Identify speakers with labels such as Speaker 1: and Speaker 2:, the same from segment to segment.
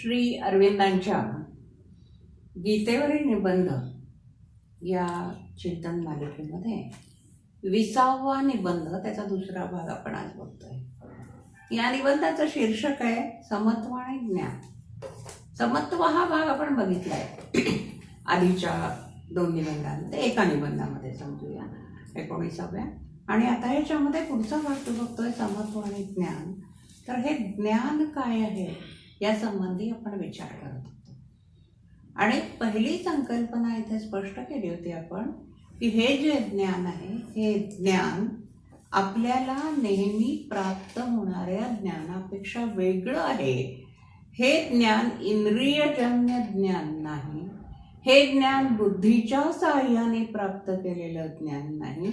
Speaker 1: श्री अरविंदांच्या गीतेवरील निबंध या चिंतन मालिकेमध्ये 20वा निबंध, त्याचा दुसरा भाग आपण आज बघतोय। या निबंधाचं शीर्षक आहे समत्व आणि ज्ञान। समत्व हा भाग आपण बघितलाय आधीच्या 2 निबंधांमध्ये, एका निबंधामध्ये समजूया 19व्या, आणि आता याच्यामध्ये पुढचा भाग तो बघतोय समत्व आणि ज्ञान। तर हे ज्ञान काय आहे या संबंधी आपण विचार करत होतो, आणि पहिली संकल्पना इथे स्पष्ट केली होती आपण की हे जे ज्ञान आहे हे ज्ञान आपल्याला नेहमी प्राप्त होणाऱ्या ज्ञानापेक्षा वेगळं आहे। हे ज्ञान इंद्रियजन्य ज्ञान नाही, हे ज्ञान बुद्धीच्या साहाय्याने प्राप्त केलेलं ज्ञान नाही,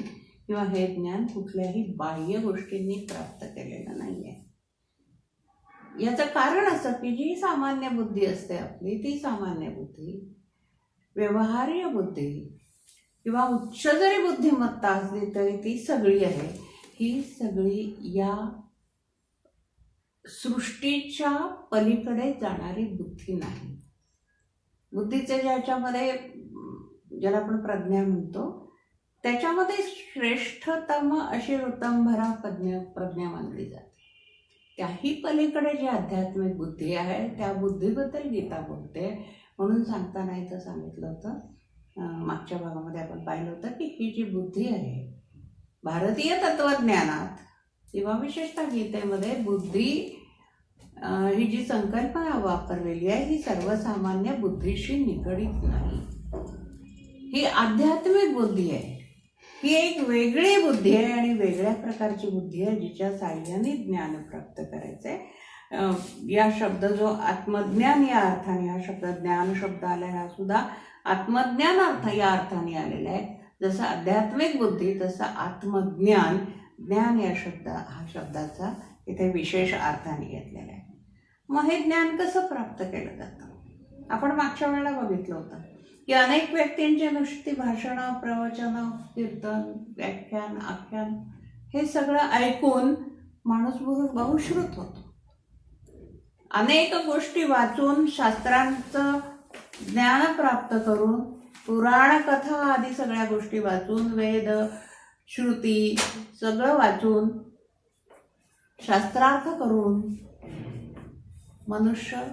Speaker 1: किंवा हे ज्ञान कुठल्याही बाह्य गोष्टींनी प्राप्त केलेलं नाही आहे। याचं कारण असं की जी सामान्य बुद्धी असते आपली, ती सामान्य बुद्धी, व्यवहार्य बुद्धी किंवा उच्च जरी बुद्धिमत्ता असली तरी ती सगळी आहे, ही सगळी या सृष्टीच्या पलीकडे जाणारी बुद्धी नाही। बुद्धीचे ज्याच्यामध्ये, ज्याला आपण प्रज्ञा म्हणतो, त्याच्यामध्ये श्रेष्ठतम अशी ऋतंभरा प्रज्ञा मानली जाते। त्याही पलीकडे जी आध्यात्मिक बुद्धी आहे त्या बुद्धीबद्दल गीता बोलते। म्हणून सांगताना इथं सांगितलं होतं, मागच्या भागामध्ये आपण पाहिलं होतं की ही जी बुद्धी आहे भारतीय तत्वज्ञानात किंवा विशेषतः गीतेमध्ये बुद्धी ही जी संकल्पना वापरलेली आहे ही सर्वसामान्य बुद्धीशी निगडीत नाही, ही आध्यात्मिक बुद्धी आहे। ही एक वेगळी बुद्धी आहे आणि वेगळ्या प्रकारची बुद्धी आहे जिच्या साहाय्याने ज्ञान प्राप्त करायचंय। या शब्द जो आत्मज्ञान या अर्थाने, हा शब्द ज्ञान शब्द आला हा सुद्धा आत्मज्ञान अर्थ या अर्थाने आलेला आहे। जसं आध्यात्मिक बुद्धी तसं आत्मज्ञान, ज्ञान या शब्दाचा इथे विशेष अर्थाने घेतलेला आहे। मग हे ज्ञान कसं प्राप्त केलं जातं? आपण मागच्या वेळेला बघितलं होतं की अनेक व्यक्तींची नुसती भाषणं, प्रवचनं, कीर्तन, व्याख्यान, आख्यान हे सगळं ऐकून माणूस बहुश्रुत होतो। अनेक गोष्टी वाचून, शास्त्रांचं ज्ञान प्राप्त करून, पुराण कथा आदी सगळ्या गोष्टी वाचून, वेद श्रुती सगळं वाचून, शास्त्रार्थ करून मनुष्य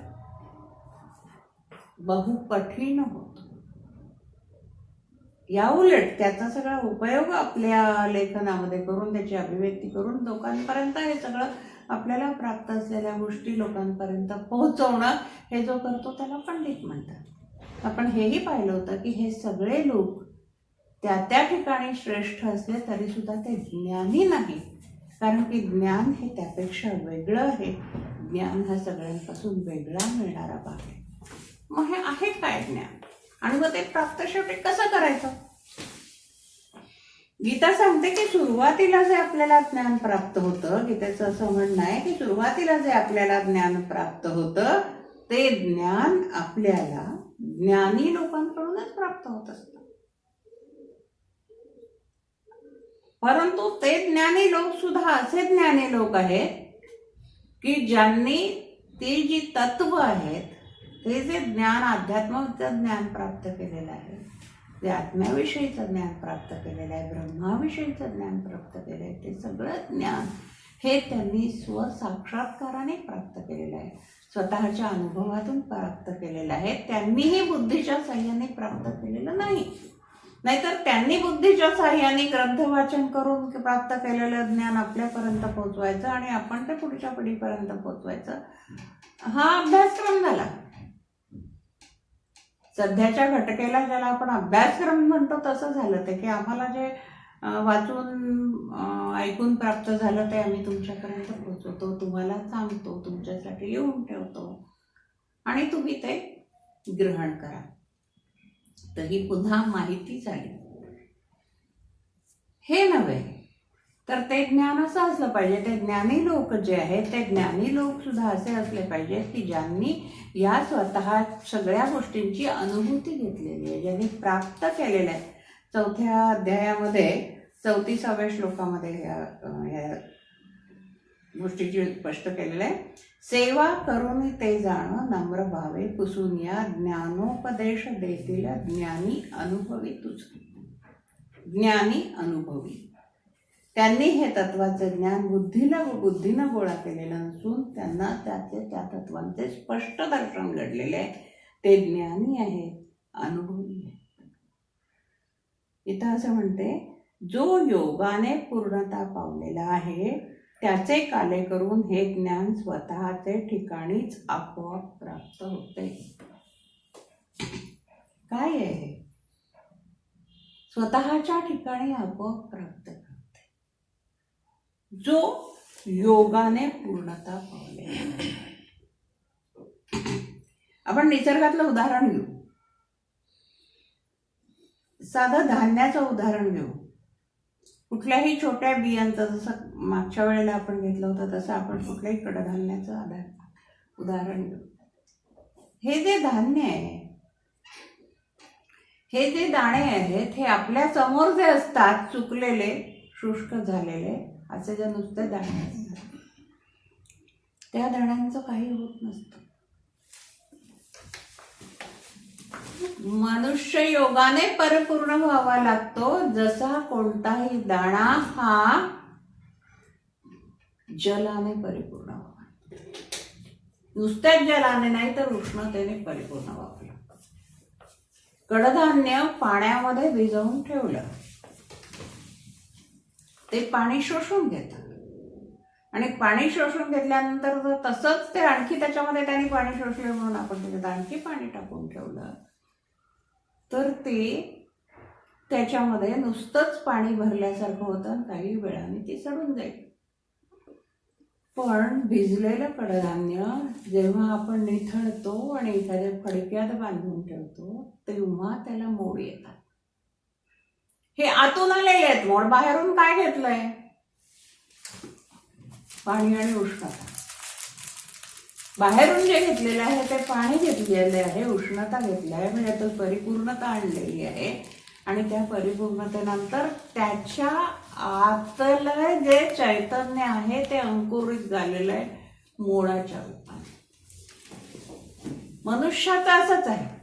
Speaker 1: बहु कठीण होतो। या उलट त्याचा सगळा उपयोग आपल्या लेखनामध्ये करून, त्याची अभिव्यक्ती करून लोकांपर्यंत हे सगळं आपल्याला प्राप्त असलेल्या गोष्टी लोकांपर्यंत पोहोचवणं, हे जो करतो त्याला पंडित म्हणतात। आपण हेही पाहिलं होतं की हे सगळे लोक त्या ठिकाणी श्रेष्ठ असले तरी सुद्धा ते ज्ञानी नाही, कारण की ज्ञान हे त्यापेक्षा वेगळं आहे। ज्ञान हा सगळ्यांपासून वेगळा मिळणारा भाग आहे। मग हे आहे काय ज्ञान, आणि मग ते प्राप्त शेवटी कसं करायचं? गीता सांगते की सुरुवातीला जे आपल्याला ज्ञान प्राप्त होतं, गीतेचं असं म्हणणं आहे की सुरुवातीला जे आपल्याला ज्ञान प्राप्त होतं ते ज्ञान आपल्याला ज्ञानी लोकांकडूनच प्राप्त होत असतं। परंतु ते ज्ञानी लोक सुद्धा असे ज्ञानी लोक आहेत की ज्यांनी ती जी तत्व आहेत, ते जे ज्ञान, अध्यात्माचं ज्ञान प्राप्त केलेलं आहे, जे आत्म्याविषयीचं ज्ञान प्राप्त केलेलं आहे, ब्रह्माविषयीचं ज्ञान प्राप्त केलं आहे, ते सगळं ज्ञान हे त्यांनी स्वसाक्षात्काराने प्राप्त केलेलं आहे, स्वतःच्या अनुभवातून प्राप्त केलेलं आहे। त्यांनीही बुद्धीच्या साहाय्याने प्राप्त केलेलं नाही। नाहीतर त्यांनी बुद्धीच्या साहाय्याने ग्रंथ वाचन करून प्राप्त केलेलं ज्ञान आपल्यापर्यंत पोहोचवायचं आणि आपण ते पुढच्या पिढीपर्यंत पोहोचवायचं, हा अभ्यासक्रम झाला। सध्याच्या घटकेला ज्याला आपण अभ्यासक्रम म्हणतो तसं झालं ते की आम्हाला जे वाचून ऐकून प्राप्त झालं ते आम्ही तुमच्यापर्यंत पोहोचवतो, तुम्हाला सांगतो, तुमच्यासाठी लिहून ठेवतो आणि तुम्ही ते ग्रहण करा। तर ही पुन्हा माहिती झाली। हे नव्हे तर ते ज्ञान असं असलं पाहिजे, ते ज्ञानी लोक जे आहेत ते ज्ञानी लोक सुद्धा असे असले पाहिजेत की ज्यांनी या स्वतः सगळ्या गोष्टींची अनुभूती घेतलेली आहे, ज्यांनी प्राप्त केलेलं आहे। 4थ्या अध्यायामध्ये 34व्या श्लोकामध्ये गोष्टीची स्पष्ट केलेलं आहे. सेवा करून ते जाण नम्र भावे पुसून या, ज्ञानोपदेश देतील ज्ञानी अनुभवी तुझ. ज्ञानी अनुभवी, त्यांनी हे तत्वाचे ज्ञान बुद्धीनं गोळा केलेलं नसून त्यांना त्या तत्वांचे स्पष्ट दर्शन घडलेले आहे. ते ज्ञानी आहेत, अनुभवी आहेत. इथं असं म्हणते, जो योगाने पूर्णता पावलेला आहे त्याचे काले करून हे ज्ञान स्वतःचे ठिकाणीच आपोआप प्राप्त होते. काय आहे? स्वतःच्या ठिकाणी आपोआप प्राप्त करते जो योगाने पूर्णता पावलेला आहे. आपण निसर्गातलं उदाहरण घेऊ. साधं धान्याचं उदाहरण घेऊ. कुठल्याही छोट्या बियांचं, जसं मागच्या वेळेला आपण घेतलं होतं तसं आपण कुठल्याही कडधान्याचं उदाहरण घेऊ. हे जे धान्य आहे, हे जे दाणे आहेत, हे आपल्या समोर जे असतात, चुकलेले, शुष्क झालेले, असे जे नुसते दाणे असतात, त्या दाण्यांचं काही होत नसतं. मनुष्य योगाने परिपूर्ण व्हावा लागतो. जसा कोणताही दाणा हा जलाने परिपूर्ण व्हावा, नुसत्याच जलाने नाही तर उष्णतेने परिपूर्ण व्हावं लागतं. कडधान्य पाण्यामध्ये भिजवून ठेवलं, ते पाणी शोषून घेतं आणि पाणी शोषून घेतल्यानंतर जर तसंच ते आणखी त्याच्यामध्ये त्यांनी पाणी शोषले म्हणून आपण त्याच्यात आणखी पाणी टाकून ठेवलं तर ते त्याच्यामध्ये नुसतंच पाणी भरल्यासारखं होतं आणि काही वेळाने ते सडून जाईल. पण भिजलेलं कडधान्य जेव्हा आपण निथळतो आणि एखाद्या फडक्यात बांधून ठेवतो तेव्हा त्याला मोड येतात. हे आतून आलेले आहेत मोड. बाहेरून काय घेतलंय? पाणी आणि उष्णता. बाहेरून जे घेतलेलं आहे ते पाणी घेतलेलं आहे, उष्णता घेतली आहे, म्हणजे तो परिपूर्णता आणलेली आहे. आणि त्या परिपूर्णतेनंतर त्याच्या आतलं जे चैतन्य आहे ते अंकुरित झालेलं आहे मोडाच्या रूपाने. मनुष्याचं असंच आहे.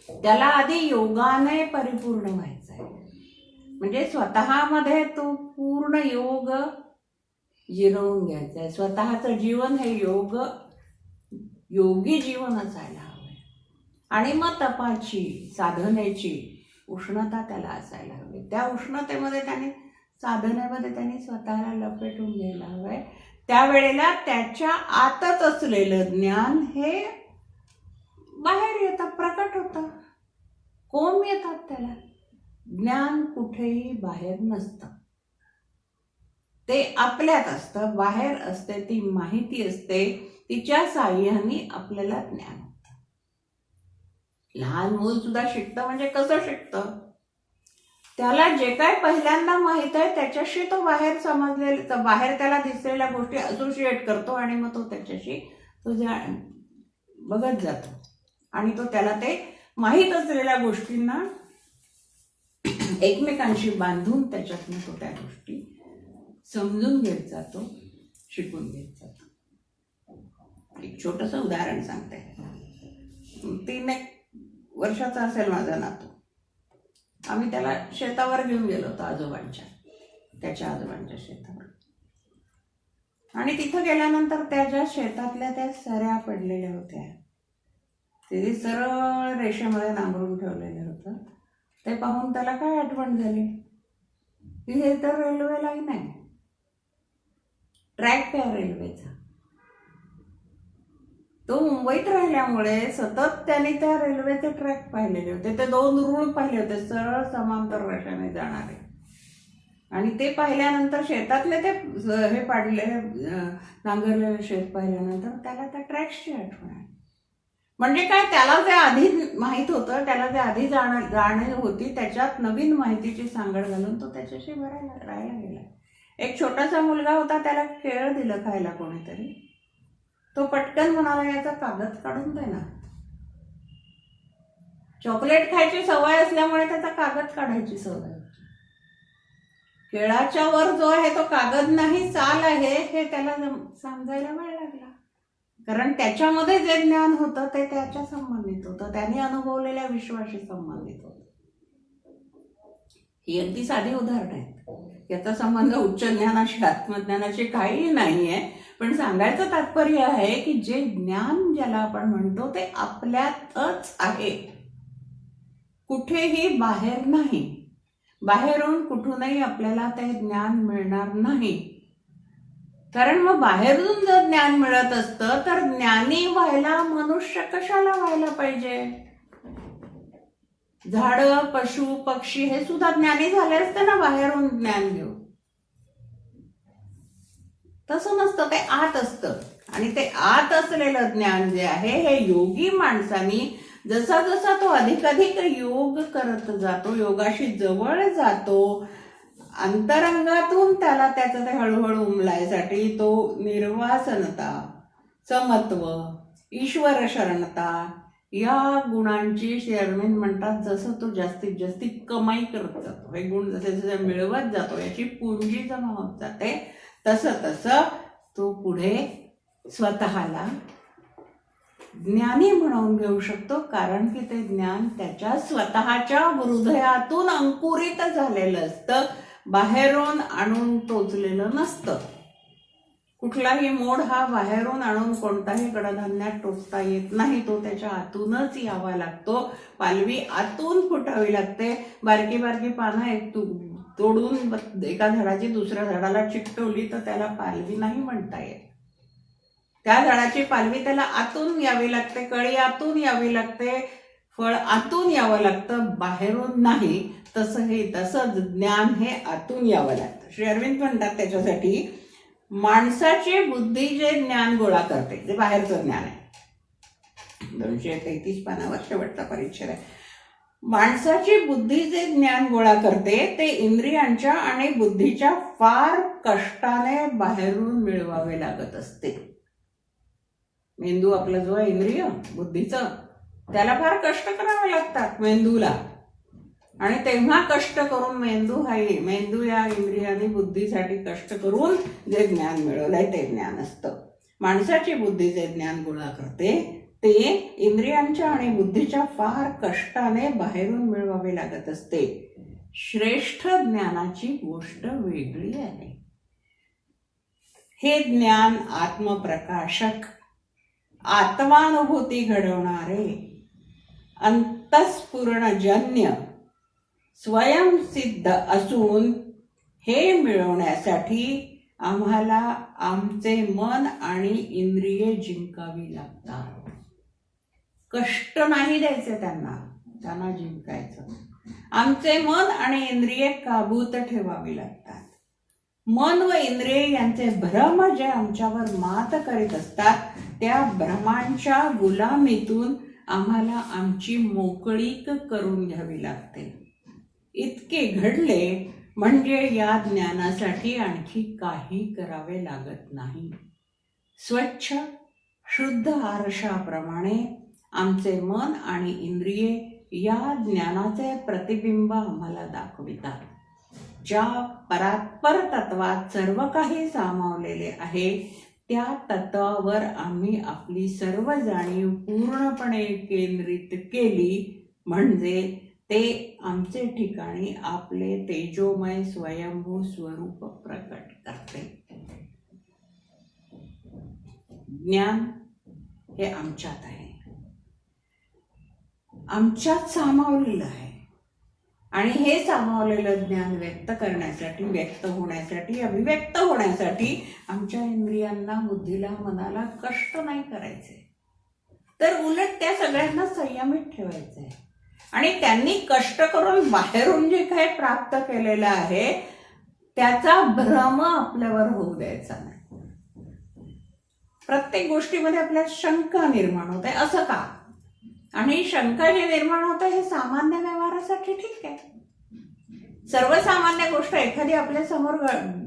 Speaker 1: त्याला आधी योगाने परिपूर्ण व्हायचं आहे, म्हणजे स्वतःमध्ये तो पूर्ण योग जिरवून घ्यायचं आहे. स्वतःचं जीवन हे योगी जीवन असायला हवं. आणि मग तपाची, साधनेची उष्णता त्याला असायला हवी. त्या उष्णतेमध्ये साधनेमध्ये त्यांनी स्वतःला लपेटून घ्यायला हवंय. त्यावेळेला त्याच्या आतच असलेलं ज्ञान हे बाहेर येतं, प्रकट होतं. कोण येतात त्याला? ज्ञान कुठेही बाहेर नसतं, ते आपल्यात असतं, बाहेर असते. ती माहिती असते, तिच्या साह्याने आपल्याला ज्ञान होतं. लहान मूल सुद्धा शिकतं. म्हणजे कसं शिकतं? त्याला जे काय पहिल्यांदा माहित आहे त्याच्याशी तो बाहेर त्याला दिसलेल्या गोष्टी असोसिएट करतो आणि मग तो त्याच्याशी बघत जातो आणि तो त्याला ते माहीत असलेल्या गोष्टींना एकमेकांशी बांधून त्याच्यातून तो त्या गोष्टी समजून घेत जातो, शिकून घेत जातो. एक छोटंसं उदाहरण सांगते. 3 वर्षाचा असेल माझा नातू. आम्ही त्याला शेतावर घेऊन गेलो होतो, त्याच्या आजोबांच्या शेतावर. आणि तिथं गेल्यानंतर त्याच्या शेतातल्या त्या सऱ्या पडलेल्या होत्या. ते सरळ रेषेमध्ये नांगरून ठेवलेलं होतं. ते पाहून त्याला काय आठवण झाली की हे तर रेल्वे लाईन आहे, ट्रॅक आहे रेल्वेचा. तो मुंबईत राहिल्यामुळे सतत त्याने त्या रेल्वेचे ट्रॅक पाहिलेले होते. ते 2 रूळ पाहिले होते, सरळ समांतर रेषेने जाणारे. आणि ते पाहिल्यानंतर शेतातले ते हे पाडले नांगरलेले शेत पाहिल्यानंतर त्याला त्या ट्रॅक्सची आठवण आहे. म्हणजे काय, त्याला जे आधी माहीत होतं, त्याला जे आधी जाणीव होती, त्याच्यात नवीन माहितीची सांगड घालून तो त्याच्याशी राहायला गेला. एक छोटासा मुलगा होता, त्याला केळ दिलं खायला कोणीतरी. तो पटकन म्हणाला, याचा कागद काढून दे ना. चॉकलेट खायची सवय असल्यामुळे त्याचा कागद काढायची सवय होती. केळाच्या वर जो आहे तो कागद नाही, चाल आहे, हे त्याला समजायला वेळ लागला. कारण त्याच्यामध्ये जे ज्ञान होतं ते त्याच्या संबंधित होतं, त्याने अनुभवलेल्या विश्वाशी संबंधित होतं. ही अगदी साधी उदाहरण आहेत. याचा संबंध उच्च ज्ञानाशी आत्मज्ञानाशी काही नाहीये. पण सांगायचं तात्पर्य आहे की जे ज्ञान ज्याला आपण म्हणतो ते आपल्यातच आहे, कुठेही बाहेर नाही. बाहेरून कुठूनही आपल्याला ते ज्ञान मिळणार नाही. कारण मग बाहेरून जर ज्ञान मिळत असतं तर ज्ञानी व्हायला मनुष्य कशाला व्हायला पाहिजे? झाडं, पशु, पक्षी हे सुद्धा ज्ञानी झाले असते ना बाहेरून ज्ञान घेऊन. तसं नसतं, ते आत असतं. आणि ते आत असलेलं ज्ञान जे आहे हे योगी माणसांनी जसा जसा तो अधिकाधिक योग करत जातो, योगाशी जवळ जातो, अंतरंगातून त्याला त्याचं ते हळूहळू उमलायसाठी तो निर्वासनता, समत्व, ईश्वर शरणता या गुणांची श्री अरविंद म्हणतात जसं तो जास्तीत जास्त कमाई करत जातो, हे गुण जसे जसे मिळवत जातो, याची पुंजी जमा होत जाते, तसं तसं तो पुढे स्वतःला ज्ञानी म्हणून घेऊ शकतो. कारण की ते ज्ञान त्याच्या स्वतःच्या हृदयातून अंकुरित झालेलं असतं, बाहेरून आणून टोचलेलं नसतं. कुठलाही मोड हा बाहेरून आणून कोणताही कडधान्यात टोचता येत नाही, तो त्याच्या आतूनच यावा लागतो. पालवी आतून फुटावी लागते. बारकी बारकी पानं एक तोडून एका झाडाची दुसऱ्या झाडाला चिकटवली तर त्याला पालवी नाही म्हणता येत. त्या झाडाची पालवी त्याला आतून यावी लागते, कळी आतून यावी लागते, फळ आतून यावं लागतं, बाहेरून नाही. तसंच ज्ञान हे आतून यावं लागतं. श्री अरविंद म्हणतात त्याच्यासाठी माणसाची बुद्धी जे ज्ञान गोळा करते, जे बाहेरचं ज्ञान आहे, 233 पानावर शेवटचा परिच्छेद आहे. माणसाची बुद्धी जे ज्ञान गोळा करते ते इंद्रियांच्या आणि बुद्धीच्या फार कष्टाने बाहेरून मिळवावे लागत असते. मेंदू आपला जो आहे इंद्रिय बुद्धीचं, त्याला फार कष्ट करावे लागतात मेंदूला. आणि तेव्हा कष्ट करून मेंदू या इंद्रियाने बुद्धीसाठी कष्ट करून जे ज्ञान मिळवलंय ते ज्ञान असतं. माणसाची बुद्धी जे ज्ञान गोळा करते ते इंद्रियांच्या आणि बुद्धीच्या फार कष्टाने बाहेरून मिळवावे लागत असते. श्रेष्ठ ज्ञानाची गोष्ट वेगळी आहे. हे ज्ञान आत्मप्रकाशक, आत्मानुभूती घडवणारे, अंतःस्फुरणजन्य, स्वयंसिद्ध असून हे मिळवण्यासाठी आम्हाला आमचे मन आणि इंद्रिये जिंकावी लागतात. कष्ट नाही द्यायचे त्यांना जिंकायचं. आमचे मन आणि इंद्रिये काबूत ठेवावी लागतात. मन व इंद्रिये यांचे भ्रम जे आमच्यावर मात करीत असतात त्या भ्रमांच्या गुलामीतून आम्हाला आमची मोकळीक करून घ्यावी लागते. इतके घडले म्हणजे या ज्ञानासाठी आणखी काही करावे लागत नाही. स्वच्छ शुद्ध आरशाप्रमाणे आमचे मन आणि इंद्रिये या ज्ञानाचे प्रतिबिंब आम्हाला दाखवितात. ज्या परात्पर तत्वात सर्व काही सामावलेले आहे त्या तत्वावर आम्ही आपली सर्व जाणीव पूर्णपणे केंद्रित केली म्हणजे ते आमचे ठिकाणी आपले तेजोमय स्वयंभू स्वरूप प्रकट करते. ज्ञान हे आमच्यात आहे, आमच्यात सामावलेलं आहे. आणि हे सामावलेलं ज्ञान व्यक्त करण्यासाठी, व्यक्त होण्यासाठी, अभिव्यक्त होण्यासाठी आमच्या इंद्रियांना, बुद्धीला, मनाला कष्ट नाही करायचे, तर उलट त्या सगळ्यांना संयमित ठेवायचे. आणि त्यांनी कष्ट करून बाहेरून जे काही प्राप्त केलेलं आहे त्याचा भ्रम आपल्यावर होऊ द्यायचा नाही. प्रत्येक गोष्टीमध्ये आपल्याला शंका निर्माण होते, असं का? आणि शंका जे निर्माण होते हे सामान्य व्यवहारासाठी ठीक आहे. सर्वसामान्य गोष्ट एखादी आपल्या समोर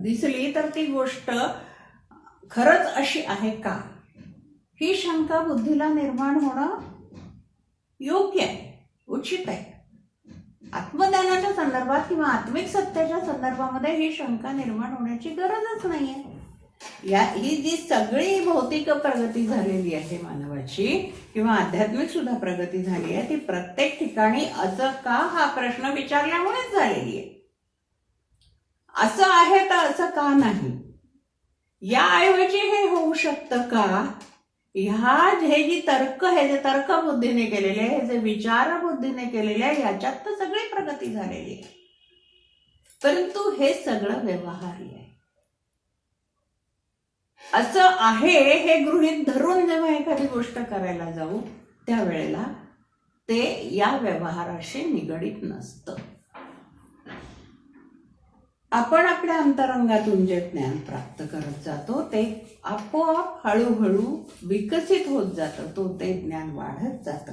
Speaker 1: दिसली तर ती गोष्ट खरंच अशी आहे का, ही शंका बुद्धीला निर्माण होणं योग्य आहे, उचित आहे. आत्मज्ञानाच्या संदर्भात किंवा आत्मिक सत्याच्या संदर्भामध्ये ही शंका निर्माण होण्याची गरजच नाहीये. ही जी सगळी भौतिक प्रगती झालेली आहे मानवाची किंवा आध्यात्मिक सुद्धा प्रगती झाली आहे, ती प्रत्येक ठिकाणी असं का हा प्रश्न विचारल्यामुळेच झालेली आहे. असं आहे तर असं का नाही, याऐवजी हे होऊ शकतं का, हे जी तर्क आहे, जे तर्क बुद्धीने केलेले, हे जे विचार बुद्धीने केलेले आहे, याच्यात तर सगळी प्रगती झालेली आहे. परंतु हे सगळं व्यवहारी आहे. असं आहे हे गृहीत धरून जेव्हा एखादी गोष्ट करायला जाऊ त्यावेळेला ते या व्यवहाराशी निगडीत नसतं. आपण आपल्या अंतरंगातून जे ज्ञान प्राप्त करत जातो ते आपोआप हळूहळू विकसित होत जातं. ते ज्ञान वाढत जातं.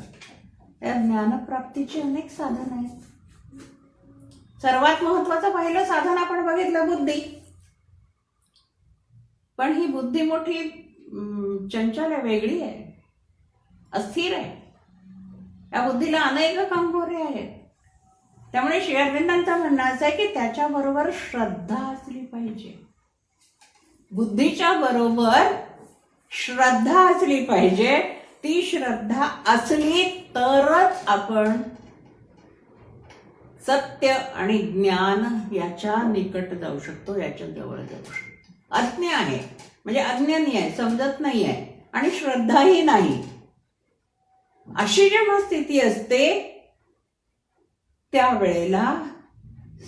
Speaker 1: या ज्ञानप्राप्तीची अनेक साधन आहेत. सर्वात महत्वाचं पहिलं साधन आपण बघितलं, बुद्धी. पण ही बुद्धी मोठी चंचल आहे, वेगळी आहे, अस्थिर आहे. या बुद्धीला अनेक कंगोरे आहेत. त्यामुळे श्री अरविंदांचं म्हणणं असं आहे की त्याच्याबरोबर श्रद्धा असली पाहिजे. बुद्धीच्या बरोबर श्रद्धा असली पाहिजे. ती श्रद्धा असली तरच आपण सत्य आणि ज्ञान याच्या निकट जाऊ शकतो, याच्या जवळ जाऊ शकतो. अज्ञ आहे म्हणजे अज्ञानी आहे, समजत नाही आहे आणि श्रद्धाही नाही, अशी जेव्हा स्थिती असते त्यावेळेला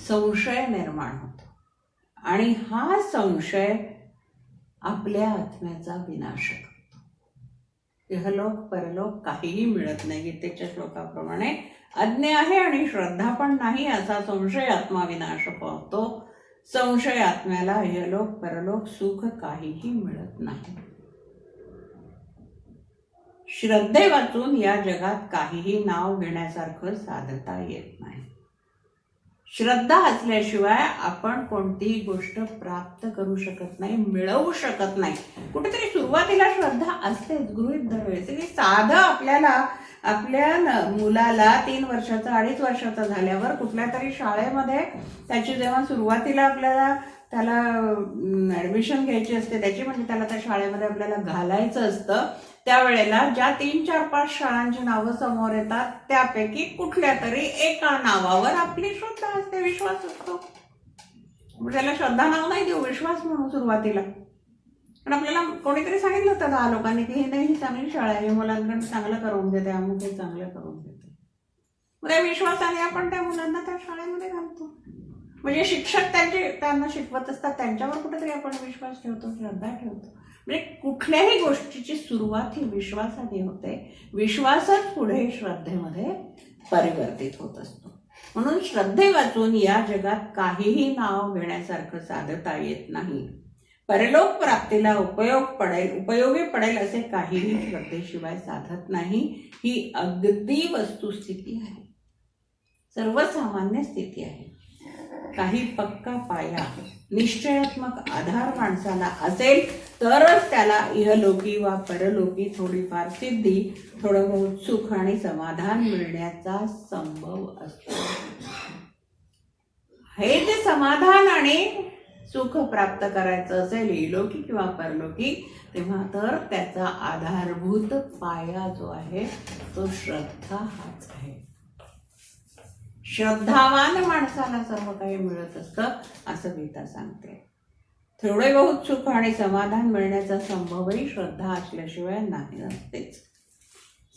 Speaker 1: संशय निर्माण होतो आणि हा संशय आपल्या आत्म्याचा विनाश करतो. इहलोक परलोक काहीही मिळत नाही. गीतेच्या श्लोकाप्रमाणे अज्ञ आहे आणि श्रद्धा पण नाही असा संशय आत्मा विनाश पावतो. संशय आत्म्याला इहलोक परलोक सुख काहीही मिळत नाही. श्रद्धे वाचून या जगात काहीही नाव घेण्यासारखं साधता येत नाही. श्रद्धा असल्याशिवाय आपण कोणतीही गोष्ट प्राप्त करू शकत नाही, मिळवू शकत नाही. कुठेतरी सुरुवातीला श्रद्धा असतेच, गृहीत धरायचे की साधं आपल्या मुलाला 3 वर्षाचा 2.5 वर्षाचा झाल्यावर कुठल्या तरी शाळेमध्ये त्याची जेव्हा सुरुवातीला आपल्याला त्याला ऍडमिशन घ्यायची असते, त्याची म्हणजे त्याला त्या शाळेमध्ये आपल्याला घालायचं असतं, त्यावेळेला ज्या 3, 4, 5 शाळांची नावं समोर येतात त्यापैकी कुठल्या तरी एका नावावर आपली श्रद्धा असते, विश्वास असतो. त्याला श्रद्धा नाव नाही देऊ, विश्वास म्हणून सुरुवातीला. पण आपल्याला कोणीतरी सांगितलं होतं 10 लोकांनी की ही नाही, ही चांगली शाळा आहे, मुलांकडे चांगलं करून देते, अमुक हे चांगलं करून देते. त्या विश्वासाने आपण त्या मुलांना त्या शाळेमध्ये घालतो. म्हणजे शिक्षक त्यांना शिकवत असतात, त्यांच्यावर कुठेतरी आपण विश्वास ठेवतो, श्रद्धा ठेवतो. म्हणजे कुठल्याही गोष्टीची सुरुवात ही विश्वासाने होते. विश्वासच पुढे श्रद्धेमध्ये परिवर्तित होत असतो. म्हणून श्रद्धे वाचून या जगात काहीही नाव घेण्यासारखं साधता येत नाही. परलोक प्राप्तीला उपयोगी पडेल असे काहीही श्रद्धेशिवाय साधत नाही. ही अगदी वस्तुस्थिती आहे, सर्वसामान्य स्थिती आहे. काही पक्का पाया, निश्चयात्मक आधार माणसाला असेल तरच त्याला इहलोकी वा परलोकी थोडीफार सिद्धी, थोडं बहुत सुख आणि समाधान मिळण्याचा संभव असतो. हे जे समाधान आणि सुख प्राप्त करायचं असेल इहलोकी किंवा परलोकी, तेव्हा तर त्याचा आधारभूत पाया जो आहे तो श्रद्धा हाच आहे. श्रद्धावान माणसाला सर्व काही मिळत असतं असं गीता सांगते. थोडे बहुत सुख आणि समाधान मिळण्याचा संभवही श्रद्धा असल्याशिवाय नाही असतेच.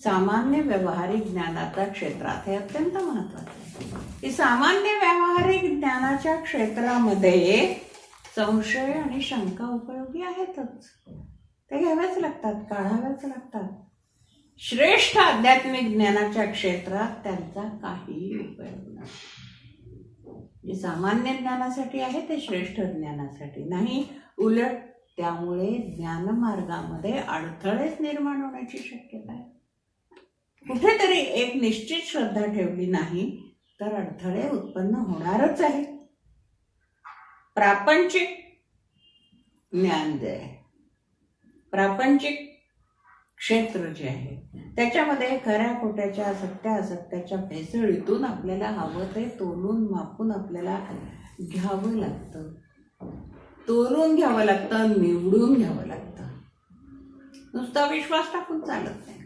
Speaker 1: सामान्य व्यावहारिक ज्ञानाच्या क्षेत्रात हे अत्यंत महत्वाचे आहे की सामान्य व्यावहारिक ज्ञानाच्या क्षेत्रामध्ये संशय आणि शंका उपयोगी आहेतच. ते घ्याव्याच लागतात, काढाव्याच लागतात. श्रेष्ठ आध्यात्मिक ज्ञानाच्या क्षेत्रात त्यांचा काहीही उपयोग नाही. जे सामान्य ज्ञानासाठी आहे ते श्रेष्ठ ज्ञानासाठी नाही. उलट त्यामुळे ज्ञानमार्गामध्ये अडथळेच निर्माण होण्याची शक्यता आहे. कुठेतरी एक निश्चित श्रद्धा ठेवली नाही तर अडथळे उत्पन्न होणारच आहे. प्रापंचिक ज्ञान जे आहे, प्रापंचिक क्षेत्र जे आहे त्याच्यामध्ये खऱ्या खोट्याच्या, सत्या असत्याच्या भेसळीतून आपल्याला हवं ते तोलून मापून आपल्याला घ्यावं लागतं, तोलून घ्यावं लागतं, निवडून घ्यावं लागतं. नुसता विश्वास टाकून चालत नाही.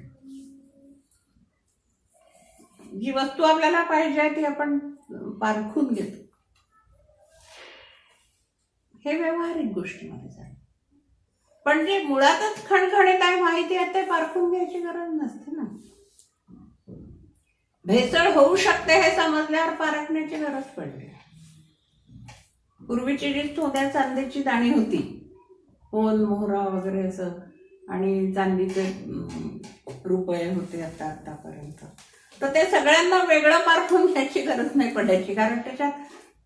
Speaker 1: जी वस्तू आपल्याला पाहिजे ती आपण पारखून घेतो. हे व्यावहारिक गोष्टीमध्ये झालं. पण जे मुळातच खणखणीत आहे, माहिती आहे, ते पारखून घ्यायची गरज नसते ना. भेसळ होऊ शकते हे समजल्यावर पारखण्याची गरज पडली. पूर्वीची जी सोन्या चांदीची दाणी होती, पोन मोहरा वगैरे असं, आणि चांदीचे रुपये होते आतापर्यंत, तर ते सगळ्यांना वेगळं पारखून घ्यायची गरज नाही पडायची, कारण त्याच्यात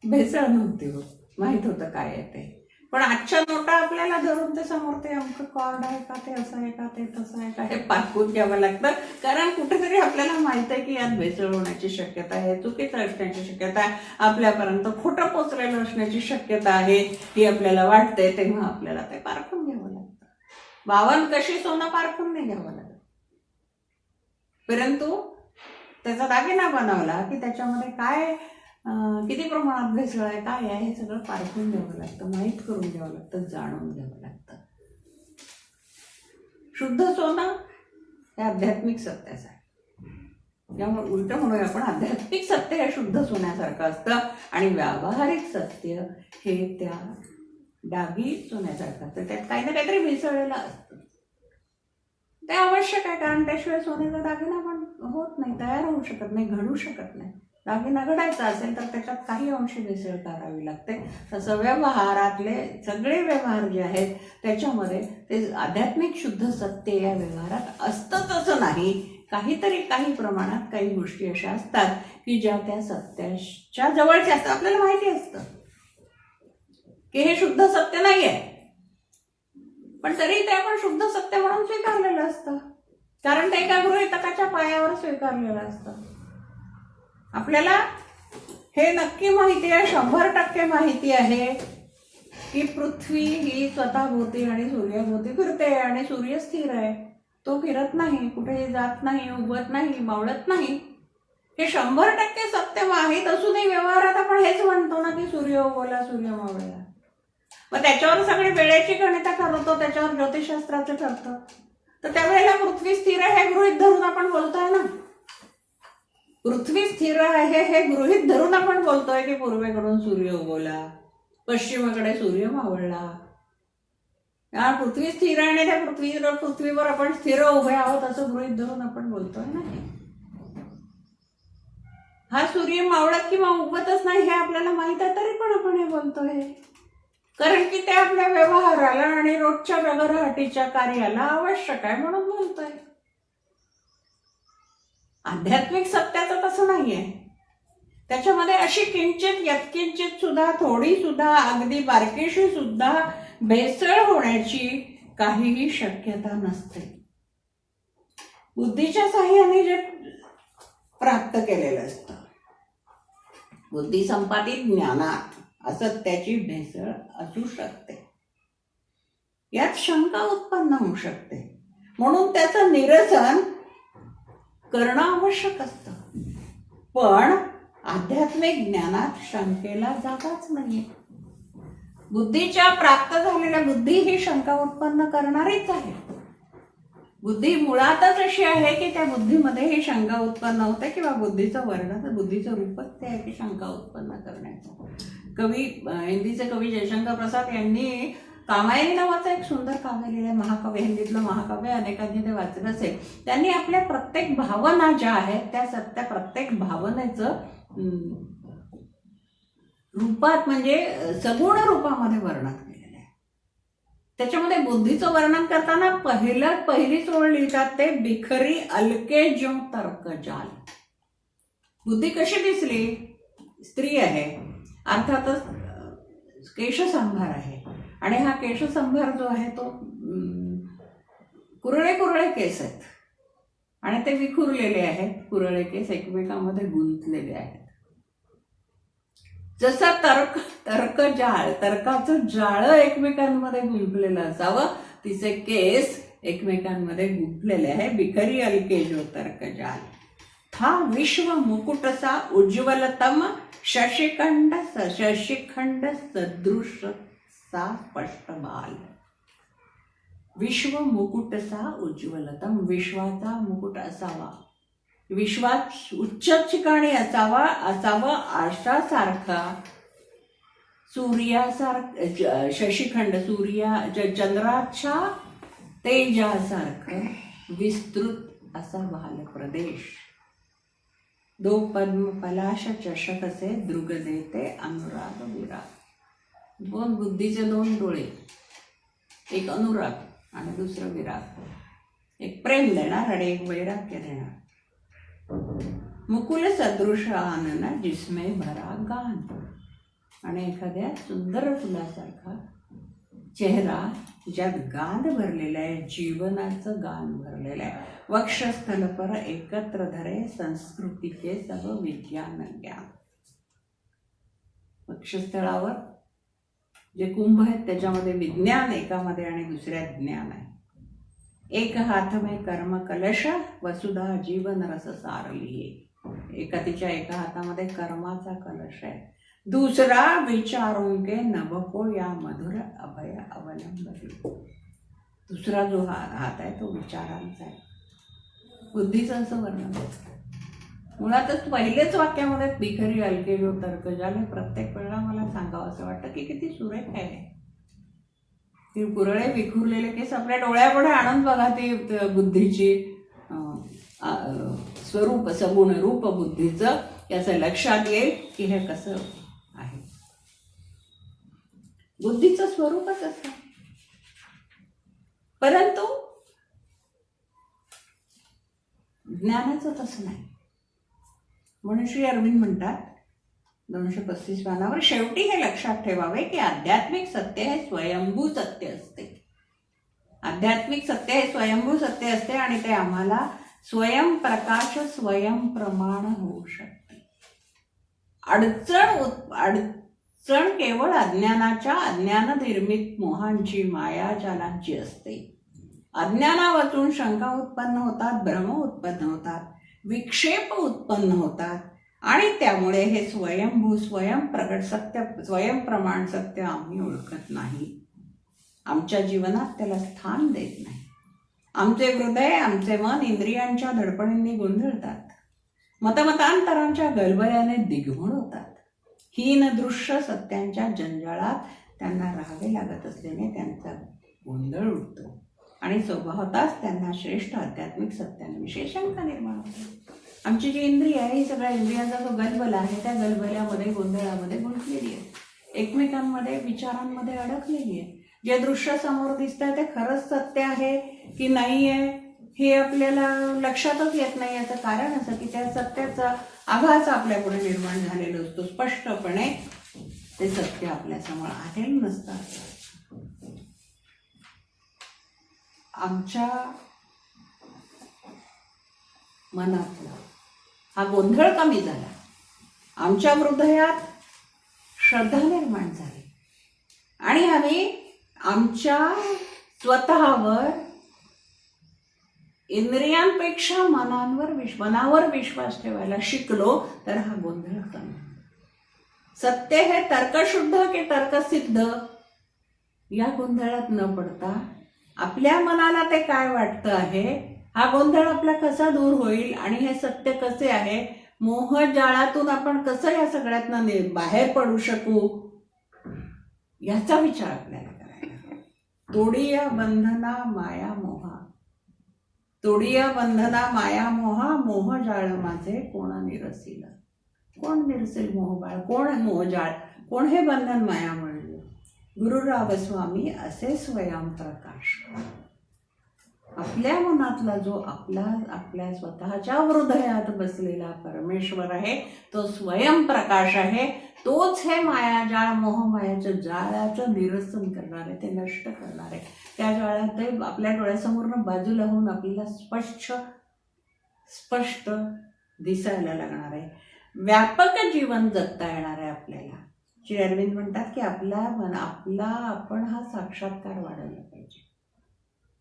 Speaker 1: भेसळ नव्हती होत, माहित होतं काय आहे ते. पण आजच्या नोटा आपल्याला धरून ते समोर ते अमुक कॉर्ड आहे का, ते असं आहे का, ते तसं आहे का, हे पारखून घ्यावं लागतं. कारण कुठेतरी आपल्याला माहित आहे की यात भेसळ होण्याची शक्यता आहे, चुकीचं असण्याची शक्यता आहे, आपल्यापर्यंत खोटं पोचलेलं असण्याची शक्यता आहे ही आपल्याला वाटते. तेव्हा आपल्याला ते पारखून घ्यावं लागतं. 52 कशी सोनं पारखून नाही घ्यावं लागत. परंतु त्याचा दागिना बनवला की त्याच्यामध्ये काय, किती प्रमाणात भेसळ आहे, काय आहे, हे सगळं पारखून घ्यावं लागतं, माहीत करून घ्यावं लागतं, जाणून घ्यावं लागतं. शुद्ध सोनं हे आध्यात्मिक सत्याचं आहे. त्यामुळे उलट म्हणूया आपण, आध्यात्मिक सत्य हे शुद्ध सोन्यासारखं असतं आणि व्यावहारिक सत्य हे त्या डागी सोन्यासारखं असतं. त्यात काही ना काहीतरी मिसळलेलं असतं. ते आवश्यक आहे, कारण त्याशिवाय सोन्याचा दागिना पण होत नाही, तयार होऊ शकत नाही, घडू शकत नाही. दागिना घडायचा असेल तर त्याच्यात काही अंशी भेसळ करावी लागते. तसं व्यवहारातले सगळे व्यवहार जे आहेत त्याच्यामध्ये ते आध्यात्मिक शुद्ध सत्य या व्यवहारात असतंच असं नाही. काहीतरी काही प्रमाणात काही गोष्टी अशा असतात की ज्या त्या सत्याच्या जवळच्या असतात. आपल्याला माहिती असतं की हे शुद्ध सत्य नाही आहे, पण तरी ते आपण शुद्ध सत्य म्हणून स्वीकारलेलं असतं, कारण ते एका गृहीतकाच्या पायावर स्वीकारलेलं असतं. आपल्याला हे नक्की माहिती आहे, 100% माहिती आहे की पृथ्वी ही स्वतःभोवती आणि सूर्याभोवती फिरते आणि सूर्य स्थिर आहे, तो फिरत नाही, कुठेही जात नाही, उगवत नाही, मावळत नाही. हे 100% सत्य माहीत असूनही व्यवहारात आपण हेच म्हणतो ना की सूर्य उगवला, सूर्य मावळला. मग त्याच्यावर सगळी वेळेची गणिता ठरवतो, त्याच्यावर ज्योतिषशास्त्राचं ठरतं. तर त्यावेळेला पृथ्वी स्थिर आहे हे गृहीत धरून आपण बोलतोय ना. पृथ्वी स्थिर आहे हे गृहीत धरून आपण बोलतोय की पूर्वेकडून सूर्य उगवला, पश्चिमेकडे सूर्य मावळला. पृथ्वी स्थिर आहे आणि त्या पृथ्वीवर आपण स्थिर उभे आहोत असं गृहीत धरून आपण बोलतोय ना. हा सूर्य मावळत किंवा उगवतच नाही हे आपल्याला माहित आहे, तरी पण आपण हे बोलतोय, कारण की ते आपल्या व्यवहाराला आणि रोजच्या व्यवहाराटीच्या कार्याला आवश्यक आहे म्हणून बोलतोय. आध्यात्मिक सत्याचं तसं नाहीये. त्याच्यामध्ये अशी किंचित यत्किंचित सुद्धा, थोडी सुद्धा, अगदी बारकीशी सुद्धा भेसळ होण्याची काहीही शक्यता नसते. बुद्धीच्या साह्याने जे प्राप्त केलेलं असतं, बुद्धी संपादित ज्ञानात असत्याची भेसळ असू शकते, यात शंका उत्पन्न होऊ शकते. म्हणून त्याचं निरसन करणं आवश्यक असतं. पण आध्यात्मिक ज्ञानात शंकेला जागाच नाहीये. बुद्धीच्या प्राप्त झालेल्या बुद्धी ही शंका उत्पन्न करणारीच आहे. बुद्धी मुळातच अशी आहे की त्या बुद्धीमध्ये ही शंका उत्पन्न होते, किंवा बुद्धीचं वर्णन, बुद्धीचं रूपच ते आहे की शंका उत्पन्न करण्याचं. कवी, हिंदीचे कवी जयशंकर प्रसाद यांनी कामायनी नावाचं एक सुंदर काव्य लिहिलं, महाकाव्य, हिंदीतलं महाकाव्य, अनेकांनी ते वाचलं असेल. त्यांनी आपल्या प्रत्येक भावना ज्या आहेत त्या प्रत्येक भावनेचं रूपात, म्हणजे सगुण रूपामध्ये वर्णन केलेलं आहे. त्याच्यामध्ये बुद्धीचं वर्णन करताना पहिलीच ओळ लिहितात ते, बिखरी अलके जो तर्क जाल. बुद्धी कशी दिसली? स्त्री आहे, अर्थातच केशसंभार आहे, आणि हा केशसंभार जो आहे तो कुरळे कुरळे केस आहेत आणि ते विखुरलेले आहेत. कुरळे केस एकमेकांमध्ये गुंतलेले आहेत. जसं तर्काचं जाळं एकमेकांमध्ये गुंतलेलं असावं, तिचे केस एकमेकांमध्ये गुंफलेले आहे. बिखरी अलके जो तर्क जाल, था विश्व मुकुटसा उज्ज्वलतम शशिखंड सदृश सा स्पष्ट बाल. विश्व मुकुटसा उज्ज्वलतम, विश्वाचा मुकुट असावा, विश्वात उच्च ठिकाणी असावं आरशासारखा, सूर्यासारखं शशिखंड, चंद्राच्या तेजासारखं विस्तृत असा भाल प्रदेश. दो पद्म पलाश चषक असे दृग देते अनुराग विराग. दोन बुद्धीचे दोन डोळे, एक अनुराग आणि दुसरं विराग. एक प्रेम देणार आणि एक वैराग्य देणार. मुकुल सदृश आनन जिसमे भरा गान, आणि एखाद्या सुंदर फुलासारखा चेहरा ज्यात गान भरलेलं आहे, जीवनाचं गान भरलेलं आहे. वक्षस्थल पर एकत्र धरे संस्कृतीचे सब विज्ञान ज्ञान. वक्षस्थळावर जे कुंभ आहेत त्याच्यामध्ये विज्ञान एकामध्ये आणि दुसऱ्यात ज्ञान आहे. एक हात में कर्म कलश वसुधा जीवन रस सारलिये. तिच्या एका हातामध्ये कर्माचा कलश आहे, दुसरा विचारों के नभको या मधुर अभय अवलंबली. दुसरा जो हात आहे तो विचारांचा आहे. बुद्धीचं असं वर्णन आहे. मुळातच पहिलेच वाक्यामध्ये बिखरी अलके जो तर्क जाल हे प्रत्येक वेळेला मला सांगावं असं वाटतं की किती सुरेख आहे. ती कुरळे विखुरलेले केस आपल्या डोळ्यापुढे आणून बघा ती बुद्धीची स्वरूप, सगुण रूप बुद्धीचं, याचं लक्षात येईल की हे कसं आहे. बुद्धीचं स्वरूपच असं. परंतु ज्ञानाचं तसं नाही. म्हणून श्री अरविंद म्हणतात 235 पानावर, शेवटी हे लक्षात ठेवावे की आध्यात्मिक सत्य हे स्वयंभू सत्य असते. आध्यात्मिक सत्य हे स्वयंभू सत्य असते आणि ते आम्हाला स्वयंप्रकाश स्वयंप्रमाण होऊ शकते. अडचण केवळ अज्ञान निर्मित मोहांची, मायाजालांची असते. अज्ञानावाचून शंका उत्पन्न होतात, भ्रम उत्पन्न होतात, विक्षेप उत्पन्न होतात आणि त्यामुळे हे स्वयंभू स्वयंप्रगट सत्य, स्वयंप्रमाण सत्य आम्ही ओळखत नाही. आमच्या जीवनात त्याला स्थान देत नाही. आमचे हृदय, आमचे मन इंद्रियांच्या धडपडींनी गोंधळतात, मतमतांतरांच्या गलबल्याने दिग्भ्रम होतात. हीन दृश्य सत्यांच्या जंजाळात त्यांना राहावे लागत असल्याने त्यांचा गोंधळ उडतो आणि स्वभावतःच त्यांना श्रेष्ठ आध्यात्मिक सत्यांविषयी शंका निर्माण होते. आमची जी इंद्रिय आहे, ही सगळ्या इंद्रियांचा जो गलबला आहे त्या गलबल्यामध्ये, गोंधळामध्ये गुंतलेली आहे, एकमेकांमध्ये विचारांमध्ये अडकलेली आहे. जे दृश्य समोर दिसतंय ते खरंच सत्य आहे की नाही आहे हे आपल्याला लक्षातच येत नाही. याचं कारण असं की त्या सत्याचा आभास आपल्यापुढे निर्माण झालेला असतो. स्पष्टपणे ते सत्य आपल्यासमोर आलेलं नसतं. आमच्या मनातला हा गोंधळ कमी झाला, आमच्या हृदयात श्रद्धा निर्माण झाली आणि आम्ही आमच्या स्वतःवर इंद्रियांपेक्षा मनावर विश्वास ठेवायला शिकलो तर हा गोंधळ कमी. सत्य हे तर्कशुद्ध की तर्कसिद्ध या गोंधळात न पडता आपल्या मनाला ते काय वाटतं आहे, हा गोंधळ आपला कसा दूर होईल आणि हे सत्य कसे आहे, मोह जाळातून आपण कसं या सगळ्यातनं बाहेर पडू शकू, याचा विचार आपल्याला करायला. तोडिया बंधना माया मोहा, तोडिया बंधना माया मोहा, मोह जाळ माझे कोण निरसील. कोण निरसेल मोहबाळ, कोण मोहजाळ, कोण हे बंधन माया म्हणलं. गुरुराव स्वामी असे स्वयंप्रकाश. आपल्या मनातला जो आपल्या स्वतःच्या हृदयात बसलेला परमेश्वर आहे तो स्वयंप्रकाश आहे. तोच हे मायाजाळ, मोहमायाचं जाळाचं निरसन करणार आहे, ते नष्ट करणार आहे. त्या जाळात ते आपल्या डोळ्यासमोरनं बाजूला होऊन आपल्याला स्पष्ट दिसायला लागणार आहे. व्यापक जीवन जगता येणार आहे आपल्याला. श्री अरविंद म्हणतात की आपण हा साक्षात्कार वाढवला पाहिजे.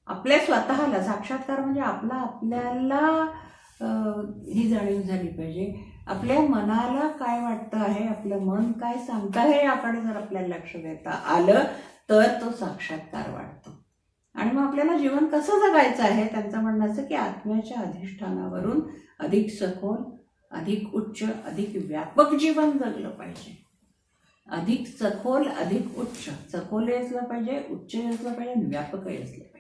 Speaker 1: आपल्या स्वतःला साक्षात्कार म्हणजे आपल्याला ही जाणीव झाली पाहिजे. आपल्या मनाला काय वाटतं आहे, आपलं मन काय सांगतं आहे याकडे जर आपल्याला लक्ष देता आलं तर तो साक्षात्कार वाटतो. आणि मग आपल्याला जीवन कसं जगायचं आहे, त्यांचं म्हणणं असं की आत्म्याच्या अधिष्ठानावरून अधिक सखोल, अधिक उच्च, अधिक व्यापक जीवन जगलं पाहिजे. अधिक सखोल, अधिक उच्च. सखोलही असलं पाहिजे, उच्चही असलं पाहिजे आणि व्यापकही असलं पाहिजे.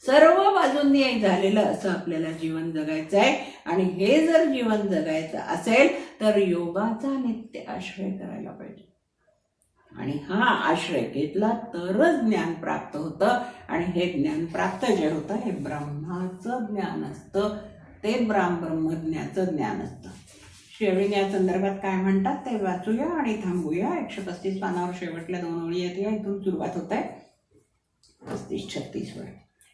Speaker 1: सर्व बाजूंनी एक झालेलं असं आपल्याला जीवन जगायचं आहे. आणि हे जर जीवन जगायचं असेल तर योगाचा नित्य आश्रय करायला पाहिजे. आणि हा आश्रय घेतला तरच ज्ञान प्राप्त होतं. आणि हे ज्ञान प्राप्त जे होतं हे ब्रह्माचं ज्ञान असतं, ते ब्रह्मज्ञाचं ज्ञान असतं. शेवटी या संदर्भात काय म्हणतात ते वाचूया आणि थांबूया. 135 पानावर शेवटल्या 2 ओळी आहेत, या इथून सुरुवात होत आहे 35-36 वर.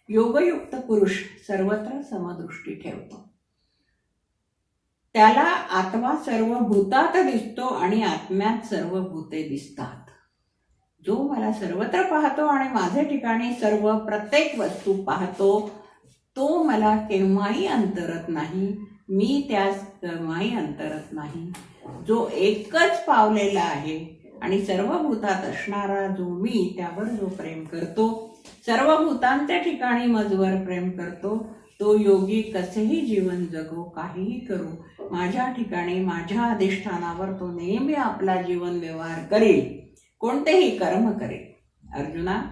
Speaker 1: योगयुक्त पुरुष सर्वत्र समदृष्टी ठेवतो. त्याला आत्मा सर्व भूतात दिसतो आणि आत्म्यात सर्व भूते दिसतात. जो मला सर्वत्र पाहतो आणि माझे ठिकाणी सर्व प्रत्येक वस्तू पाहतो, तो मला केव्हाही अंतरत नाही, मी त्यास केव्हाही अंतरत नाही. जो एकच पावलेला आहे आणि सर्व भूतात असणारा जो मी, त्यावर जो प्रेम करतो, सर्व भूतांच्या ठिकाणी मजवर प्रेम करतो, तो योगी कसेही जीवन जगो, काहीही करू, माझ्या ठिकाणी माझ्या अधिष्ठानावर तो नेहमी आपला जीवन व्यवहार करेल, कोणतेही कर्म करेल. अर्जुना,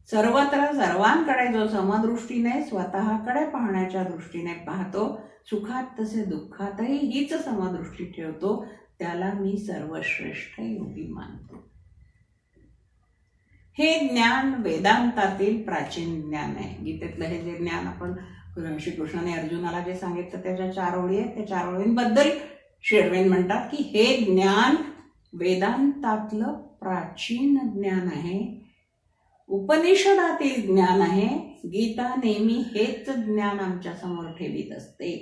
Speaker 1: सर्वत्र सर्वांकडे जो समदृष्टीने स्वतःकडे पाहण्याच्या दृष्टीने पाहतो, सुखात तसे दुःखातही हीच समदृष्टी ठेवतो, त्याला मी सर्वश्रेष्ठ योगी मानतो. हे ज्ञान वेदांतातील प्राचीन ज्ञान आहे. गीतेतलं हे जे ज्ञान आपण श्रीकृष्णाने अर्जुनाला जे सांगितलं त्याच्या 4 ओळी आहेत, त्या 4 ओळींबद्दल श्री अरविंद म्हणतात की हे ज्ञान वेदांतातलं प्राचीन ज्ञान आहे, उपनिषदातील ज्ञान आहे. गीता नेहमी हेच ज्ञान आमच्या समोर ठेवीत असते.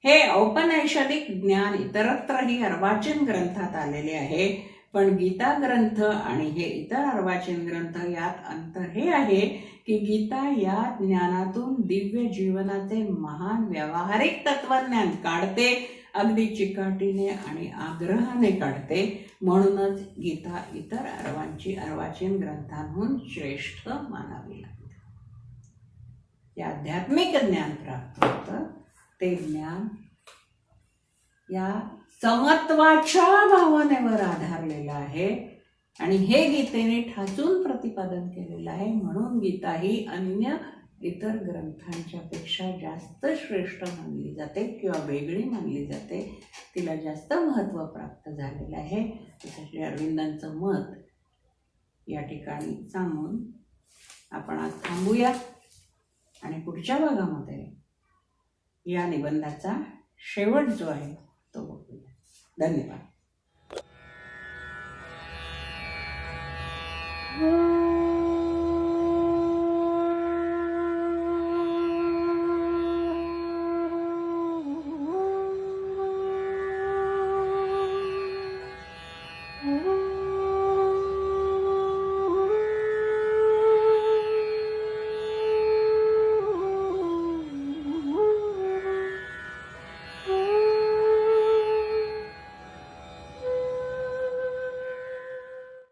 Speaker 1: हे औपनिषदिक ज्ञान इतरत्रही अर्वाचीन ग्रंथात आलेले आहे, पण गीता ग्रंथ आणि हे इतर अर्वाचीन ग्रंथ यात अंतर हे आहे की गीता या ज्ञानातून दिव्य जीवनाचे महान व्यावहारिक तत्वज्ञान काढते, अगदी चिकाटीने आणि आग्रहाने काढते. म्हणूनच गीता इतर अर्वाचीन ग्रंथांहून श्रेष्ठ मानावी लागते. जे आध्यात्मिक ज्ञान प्राप्त होतं ते ज्ञान या समत्वाच्या भावनेवर आधारलेलं आहे आणि हे गीतेने ठासून प्रतिपादन केलेलं आहे. म्हणून गीता ही अन्य इतर ग्रंथांच्या पेक्षा जास्त श्रेष्ठ मानली जाते किंवा वेगळी मानली जाते. तिला जास्त महत्त्व प्राप्त झालेलं आहे. तसं श्री अरविंदांचं मत या ठिकाणी सांगून आपण आज थांबूया आणि पुढच्या भागामध्ये या निबंधाचा शेवट जो आहे तो बघूया. धन्यवाद.